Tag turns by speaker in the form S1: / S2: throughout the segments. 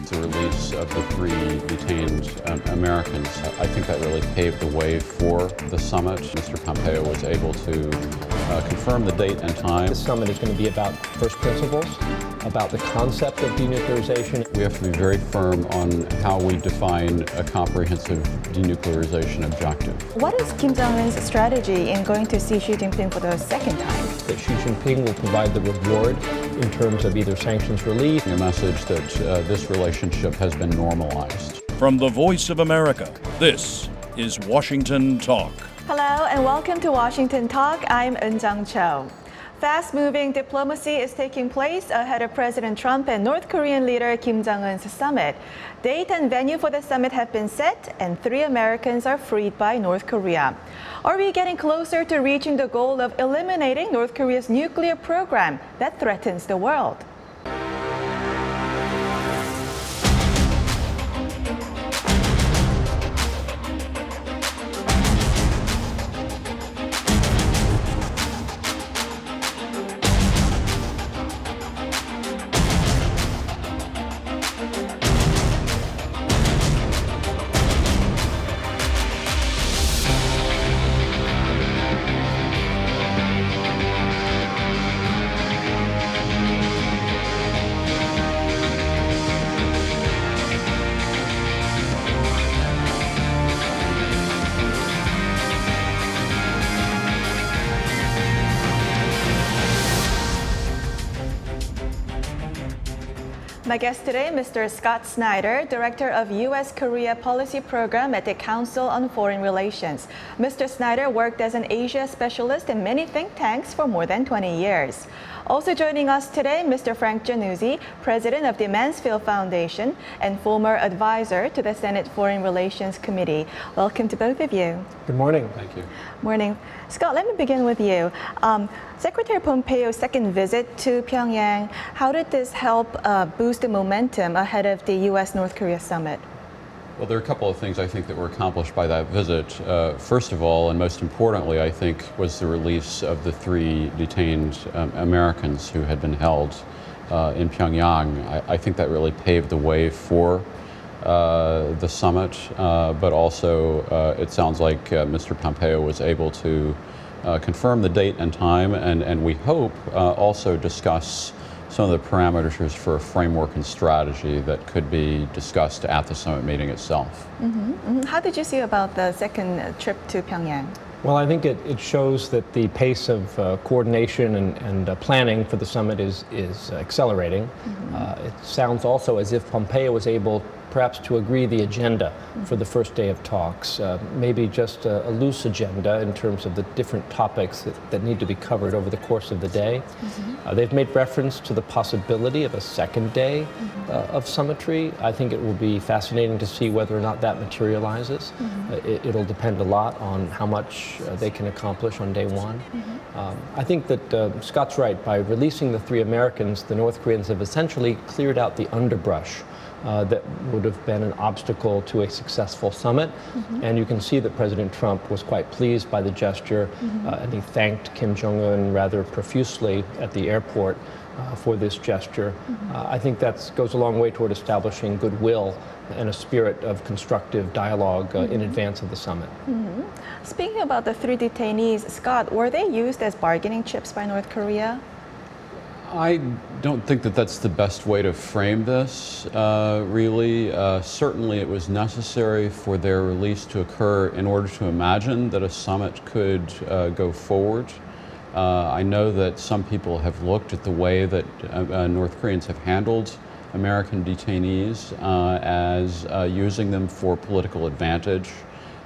S1: The release of the three detained Americans, I think that really paved the way for the summit. Mr. Pompeo was able to confirm the date and time.
S2: The summit is going to be about first principles, about the concept of denuclearization.
S1: We have to be very firm on how we define a comprehensive denuclearization objective.
S3: What is Kim Jong-un's strategy in going to see Xi Jinping for the second time?
S2: That Xi Jinping will provide the reward in terms of either sanctions relief.
S1: A message that this relationship has been normalized.
S4: From the Voice of America, this is Washington Talk.
S3: Hello and welcome to Washington Talk. I'm Eunjang Cho. Fast-moving diplomacy is taking place ahead of President Trump and North Korean leader Kim Jong-un's summit. Date and venue for the summit have been set, and 3 Americans are freed by North Korea. Are we getting closer to reaching the goal of eliminating North Korea's nuclear program that threatens the world? My guest today, Mr. Scott Snyder, Director of U.S.-Korea Policy Program at the Council on Foreign Relations. Mr. Snyder worked as an Asia specialist in many think tanks for more than 20 years. Also joining us today, Mr. Frank Jannuzi, President of the Mansfield Foundation and former advisor to the Senate Foreign Relations Committee. Welcome to both of you.
S2: Good morning.
S1: Thank you.
S3: Morning. Scott, let me begin with you. Secretary Pompeo's second visit to Pyongyang, how did this help boost the momentum ahead of the U.S.-North Korea summit?
S1: Well, there are a couple of things I think that were accomplished by that visit. First of all, and most importantly, I think, was the release of the 3 detained Americans who had been held in Pyongyang. I think that really paved the way for the summit, but also it sounds like Mr. Pompeo was able to confirm the date and time, and we hope also discuss some of the parameters for a framework and strategy that could be discussed at the summit meeting itself.
S3: How did you see about the second trip to Pyongyang?
S2: Well, I think it shows that the pace of coordination and planning for the summit is accelerating. It sounds also as if Pompeo was able perhaps to agree the agenda for the first day of talks, maybe just a loose agenda in terms of the different topics that need to be covered over the course of the day. They've made reference to the possibility of a second day of summitry. I think it will be fascinating to see whether or not that materializes. It'll depend a lot on how much they can accomplish on day one. I think that Scott's right. By releasing the 3 Americans, the North Koreans have essentially cleared out the underbrush that would have been an obstacle to a successful summit. And you can see that President Trump was quite pleased by the gesture, and he thanked Kim Jong-un rather profusely at the airport for this gesture. I think that goes a long way toward establishing goodwill and a spirit of constructive dialogue in advance of the summit.
S3: Speaking about the 3 detainees, Scott, were they used as bargaining chips by North Korea?
S1: I don't think that that's the best way to frame this, really. Certainly it was necessary for their release to occur in order to imagine that a summit could go forward. I know that some people have looked at the way that North Koreans have handled American detainees as using them for political advantage.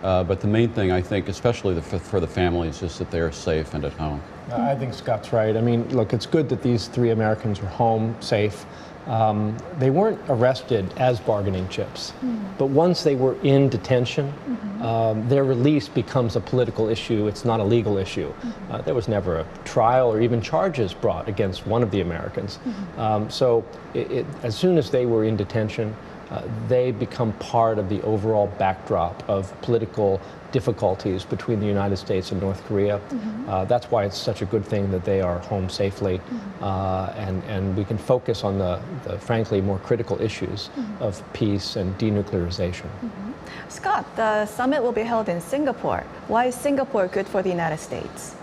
S1: But the main thing, I think, especially for the families, is that they are safe and at home.
S2: I think Scott's right. I mean, look, it's good that these 3 Americans are home, safe. They weren't arrested as bargaining chips, but once they were in detention, their release becomes a political issue. It's not a legal issue. There was never a trial or even charges brought against one of the Americans. So as soon as they were in detention, they become part of the overall backdrop of political difficulties between the United States and North Korea. That's why it's such a good thing that they are home safely, and we can focus on the frankly more critical issues of peace and denuclearization.
S3: Scott, the summit will be held in Singapore. Why is Singapore good for the United States?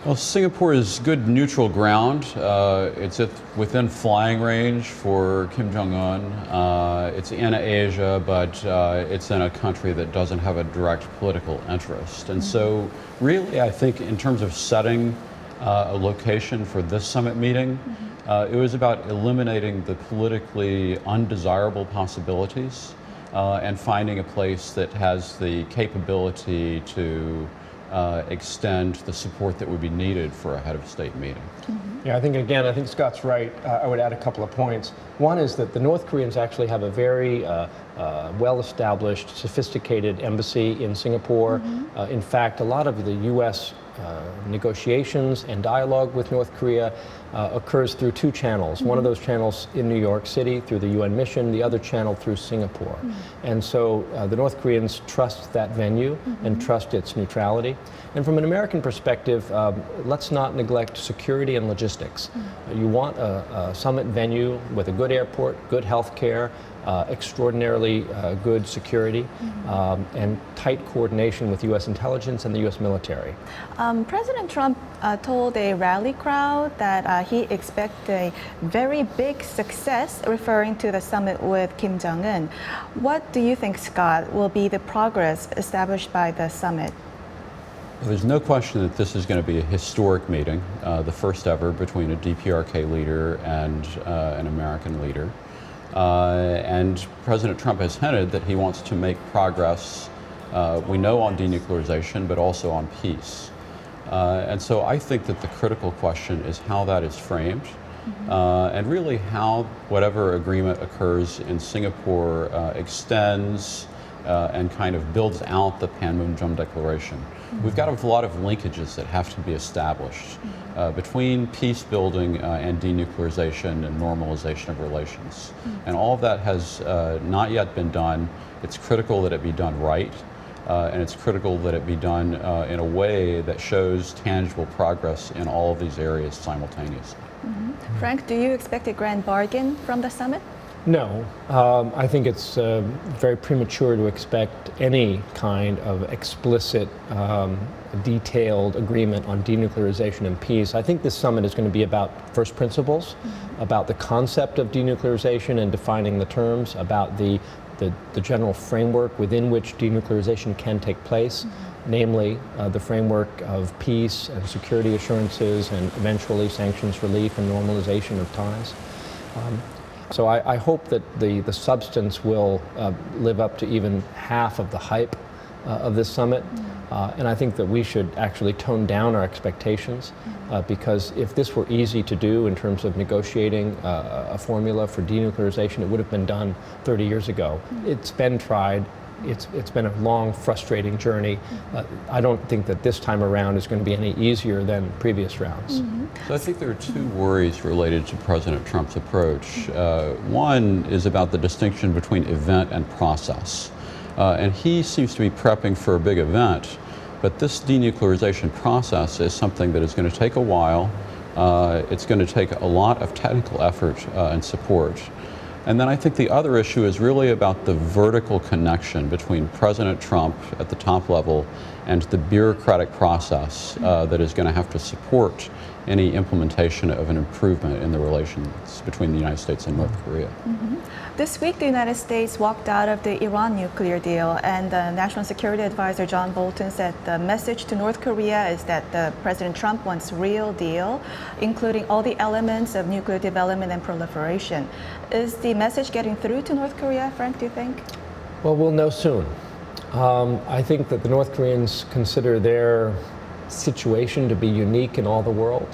S1: Well, Singapore is good neutral ground. It's within flying range for Kim Jong-un. It's in Asia, but it's in a country that doesn't have a direct political interest. And so really, I think in terms of setting a location for this summit meeting, it was about eliminating the politically undesirable possibilities and finding a place that has the capability to extend the support that would be needed for a head of state meeting.
S2: Yeah, I think Scott's right. I would add a couple of points. One is that the North Koreans actually have a very well-established, sophisticated embassy in Singapore. In fact, a lot of the U.S. Negotiations and dialogue with North Korea occurs through two channels. One of those channels in New York City through the UN mission, the other channel through Singapore. And so the North Koreans trust that venue and trust its neutrality. And from an American perspective, let's not neglect security and logistics. You want a summit venue with a good airport, good health care, extraordinarily good security, and tight coordination with U.S. intelligence and the U.S. military.
S3: President Trump told a rally crowd that he expects a very big success, referring to the summit with Kim Jong-un. What do you think, Scott, will be the progress established by the summit?
S1: Well, there's no question that this is going to be a historic meeting, the first ever between a DPRK leader and an American leader. And President Trump has hinted that he wants to make progress, we know on denuclearization, but also on peace. And so I think that the critical question is how that is framed, and really how whatever agreement occurs in Singapore extends and kind of builds out the Panmunjom Declaration. We've got a lot of linkages that have to be established between peace building and denuclearization and normalization of relations. And all of that has not yet been done. It's critical that it be done right, and it's critical that it be done in a way that shows tangible progress in all of these areas simultaneously.
S3: Frank, do you expect a grand bargain from the summit?
S2: No, I think it's very premature to expect any kind of explicit, detailed agreement on denuclearization and peace. I think this summit is going to be about first principles, about the concept of denuclearization and defining the terms, about the general framework within which denuclearization can take place, namely the framework of peace and security assurances and eventually sanctions relief and normalization of ties. So I hope that the substance will live up to even half of the hype of this summit. And I think that we should actually tone down our expectations because if this were easy to do in terms of negotiating a formula for denuclearization, it would have been done 30 years ago. It's been tried. It's been a long, frustrating journey. I don't think that this time around is going to be any easier than previous rounds.
S1: So I think there are two worries related to President Trump's approach. One is about the distinction between event and process. And he seems to be prepping for a big event, but this denuclearization process is something that is going to take a while. It's going to take a lot of technical effort and support. And then I think the other issue is really about the vertical connection between President Trump at the top level and the bureaucratic process that is going to have to support any implementation of an improvement in the relations between the United States and North Korea.
S3: This week, the United States walked out of the Iran nuclear deal, and the National Security Advisor John Bolton said the message to North Korea is that President Trump wants real deal, including all the elements of nuclear development and proliferation. Is the message getting through to North Korea, Frank, do you think?
S2: Well, we'll know soon. I think that the North Koreans consider their situation to be unique in all the world,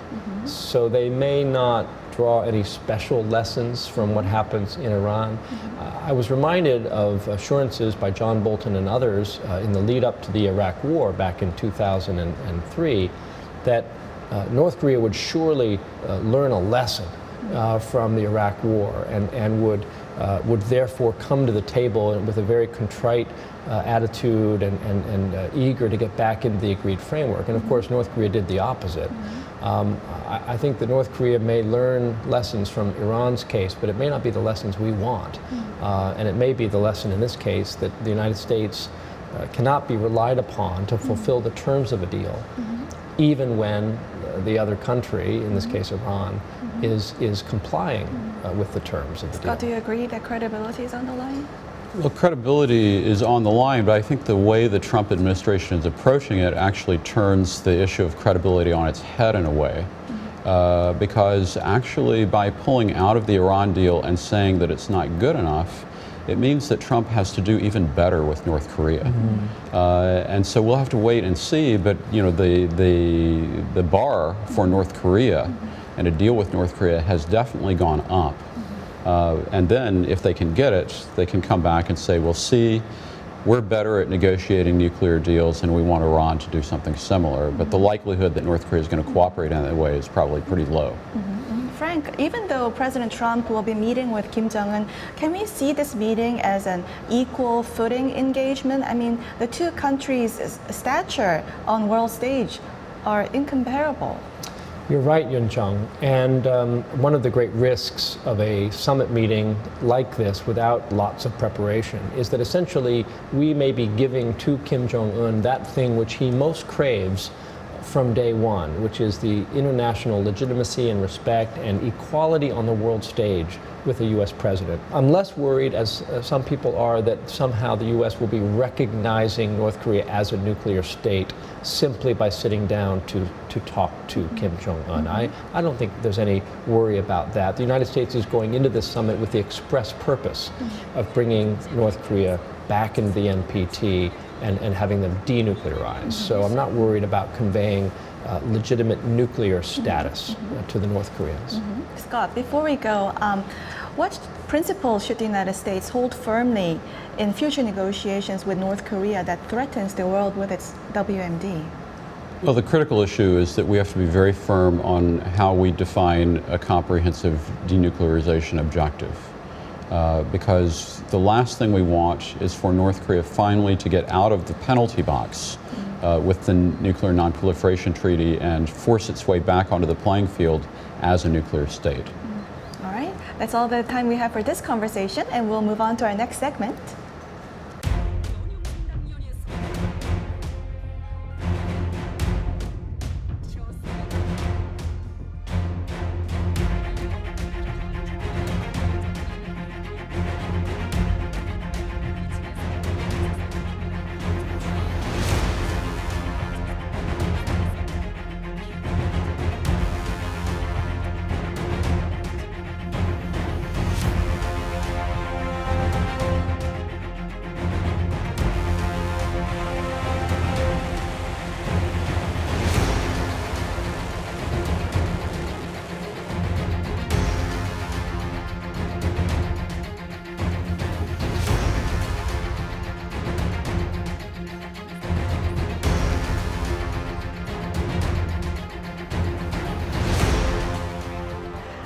S2: so they may not draw any special lessons from what happens in Iran. I was reminded of assurances by John Bolton and others in the lead up to the Iraq War back in 2003 that North Korea would surely learn a lesson from the Iraq War and would therefore come to the table with a very contrite attitude and eager to get back into the agreed framework. And of course, North Korea did the opposite. I think that North Korea may learn lessons from Iran's case, but it may not be the lessons we want. And it may be the lesson in this case that the United States cannot be relied upon to fulfill the terms of a deal, even when the other country, in this case Iran, is complying with the terms of the deal.
S3: Scott, do you agree that credibility is on the line?
S1: Well, credibility is on the line, but I think the way the Trump administration is approaching it actually turns the issue of credibility on its head in a way. Because actually by pulling out of the Iran deal and saying that it's not good enough, it means that Trump has to do even better with North Korea. And so we'll have to wait and see, but you know, the bar for North Korea and a deal with North Korea has definitely gone up. And then if they can get it, they can come back and say, well, see, we're better at negotiating nuclear deals and we want Iran to do something similar. But the likelihood that North Korea is going to cooperate in that way is probably pretty low.
S3: Frank, even though President Trump will be meeting with Kim Jong-un, can we see this meeting as an equal footing engagement? I mean, the two countries' stature on world stage are incomparable.
S2: You're right, Yun Chung. And one of the great risks of a summit meeting like this without lots of preparation is that essentially we may be giving to Kim Jong-un that thing which he most craves from day one, which is the international legitimacy and respect and equality on the world stage with a U.S. president. I'm less worried, as some people are, that somehow the U.S. will be recognizing North Korea as a nuclear state simply by sitting down to talk to Kim Jong-un. I don't think there's any worry about that. The United States is going into this summit with the express purpose of bringing North Korea back into the NPT and having them denuclearized. So I'm not worried about conveying legitimate nuclear status to the North Koreans.
S3: Scott, before we go, what principles should the United States hold firmly in future negotiations with North Korea that threatens the world with its WMD?
S1: Well, the critical issue is that we have to be very firm on how we define a comprehensive denuclearization objective. Because the last thing we want is for North Korea finally to get out of the penalty box with the Nuclear Non-Proliferation Treaty and force its way back onto the playing field as a nuclear state.
S3: All right, that's all the time we have for this conversation, and we'll move on to our next segment.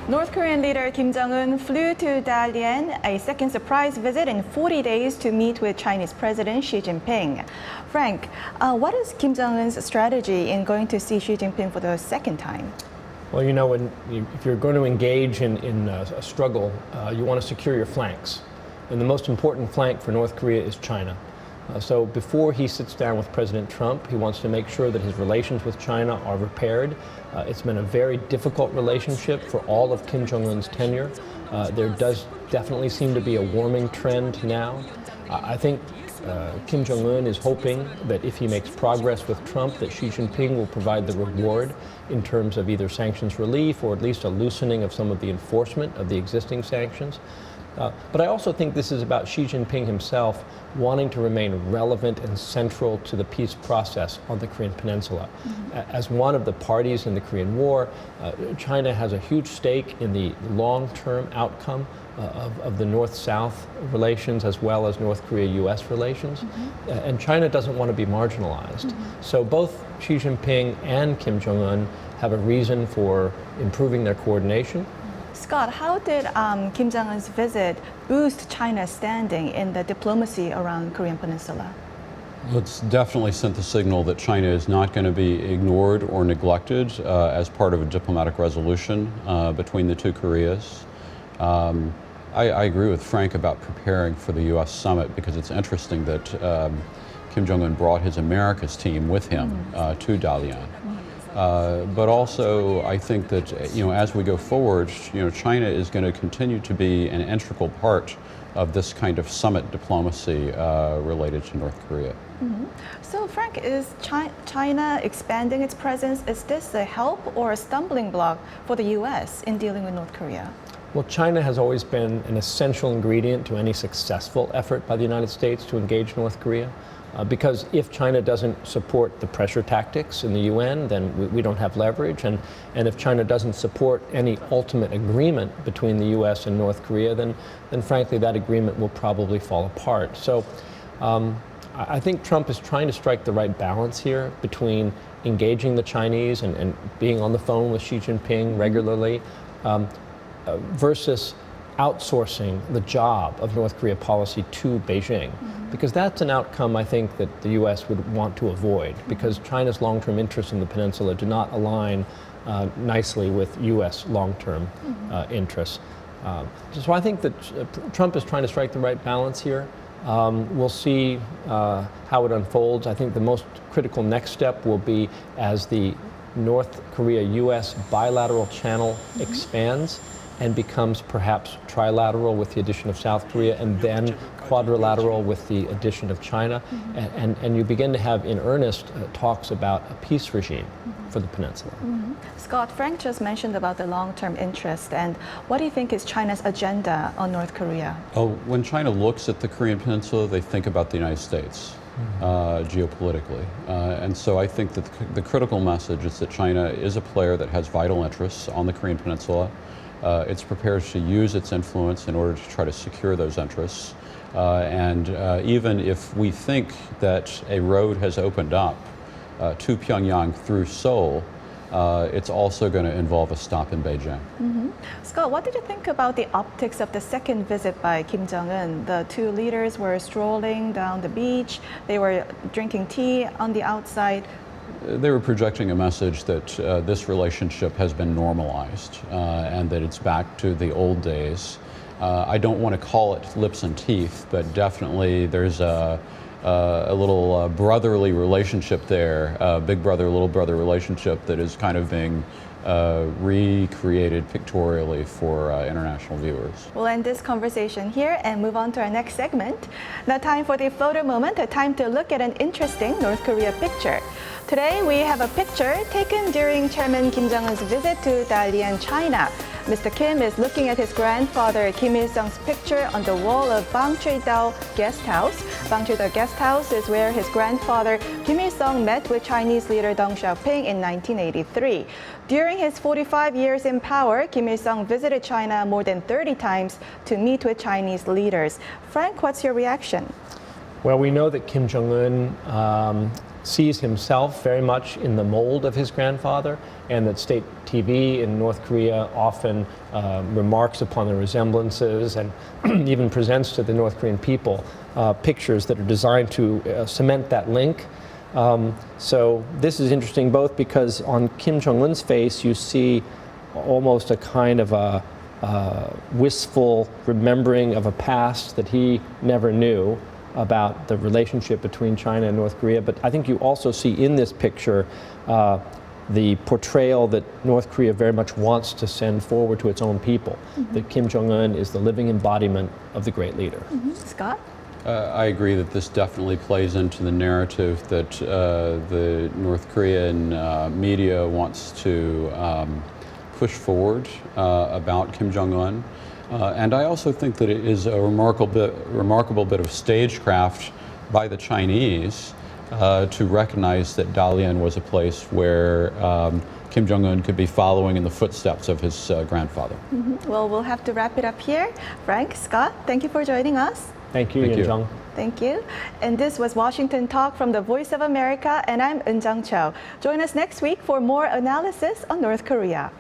S3: North Korean leader Kim Jong-un flew to Dalian, a second surprise visit in 40 days to meet with Chinese President Xi Jinping. Frank, what is Kim Jong-un's strategy in going to see Xi Jinping for the second time?
S2: Well, you know, if you're going to engage in a struggle, you want to secure your flanks. And the most important flank for North Korea is China. So before he sits down with President Trump, he wants to make sure that his relations with China are repaired. It's been a very difficult relationship for all of Kim Jong-un's tenure. There does definitely seem to be a warming trend now. I think Kim Jong-un is hoping that if he makes progress with Trump, that Xi Jinping will provide the reward in terms of either sanctions relief or at least a loosening of some of the enforcement of the existing sanctions. But I also think this is about Xi Jinping himself wanting to remain relevant and central to the peace process on the Korean Peninsula. As one of the parties in the Korean War, China has a huge stake in the long-term outcome of the North-South relations as well as North Korea-US relations. And China doesn't want to be marginalized. So both Xi Jinping and Kim Jong-un have a reason for improving their coordination.
S3: Scott, how did Kim Jong-un's visit boost China's standing in the diplomacy around Korean Peninsula?
S1: It's definitely sent the signal that China is not going to be ignored or neglected as part of a diplomatic resolution between the two Koreas. I agree with Frank about preparing for the U.S. summit because it's interesting that Kim Jong-un brought his Americas team with him to Dalian. But also, I think that as we go forward, China is going to continue to be an integral part of this kind of summit diplomacy related to North Korea.
S3: So, Frank, is China expanding its presence? Is this a help or a stumbling block for the U.S. in dealing with North Korea?
S2: Well, China has always been an essential ingredient to any successful effort by the United States to engage North Korea. Because if China doesn't support the pressure tactics in the UN, then we don't have leverage. And if China doesn't support any ultimate agreement between the US and North Korea, then frankly, that agreement will probably fall apart. So I think Trump is trying to strike the right balance here between engaging the Chinese and being on the phone with Xi Jinping regularly versus outsourcing the job of North Korea policy to Beijing. Because that's an outcome I think that the U.S. would want to avoid, because China's long-term interests in the peninsula do not align nicely with U.S. long-term interests. So I think that Trump is trying to strike the right balance here. We'll see how it unfolds. I think the most critical next step will be as the North Korea-U.S. bilateral channel expands and becomes perhaps trilateral with the addition of South Korea, and then quadrilateral with the addition of China. And you begin to have in earnest talks about a peace regime for the peninsula.
S3: Scott, Frank just mentioned about the long-term interest, and what do you think is China's agenda on North Korea?
S1: When China looks at the Korean Peninsula, they think about the United States geopolitically. And so I think that the critical message is that China is a player that has vital interests on the Korean Peninsula. It's prepared to use its influence in order to try to secure those interests. And even if we think that a road has opened up to Pyongyang through Seoul, it's also going to involve a stop in Beijing.
S3: Scott, what did you think about the optics of the second visit by Kim Jong-un? The two leaders were strolling down the beach. They were drinking tea on the outside.
S1: They were projecting a message that this relationship has been normalized and that it's back to the old days. I don't want to call it lips and teeth, but definitely there's a little brotherly relationship there, big brother, little brother relationship that is kind of being recreated pictorially for international viewers.
S3: We'll end this conversation here and move on to our next segment. Now, time for the photo moment, a time to look at an interesting North Korea picture. Today, we have a picture taken during Chairman Kim Jong-un's visit to Dalian, China. Mr. Kim is looking at his grandfather Kim Il-sung's picture on the wall of Bang Choi-dao Guest House. Bang Choi-dao Guest House is where his grandfather Kim Il-sung met with Chinese leader Deng Xiaoping in 1983. During his 45 years in power, Kim Il-sung visited China more than 30 times to meet with Chinese leaders. Frank, what's your reaction?
S2: Well, we know that Kim Jong-un sees himself very much in the mold of his grandfather, and that state TV in North Korea often remarks upon the resemblances and even presents to the North Korean people pictures that are designed to cement that link. So this is interesting both because on Kim Jong-un's face you see almost a kind of a wistful remembering of a past that he never knew about the relationship between China and North Korea. But I think you also see in this picture the portrayal that North Korea very much wants to send forward to its own people, that Kim Jong-un is the living embodiment of the great leader.
S3: Scott?
S1: I agree that this definitely plays into the narrative that the North Korean media wants to push forward about Kim Jong-un. And I also think that it is a remarkable bit of stagecraft by the Chinese to recognize that Dalian was a place where Kim Jong-un could be following in the footsteps of his grandfather.
S3: Well, we'll have to wrap it up here. Frank, Scott, thank you for joining us.
S2: Thank you, Eun-jung.
S3: Thank you. And this was Washington Talk from the Voice of America, and I'm Eun-jung Cho. Join us next week for more analysis on North Korea.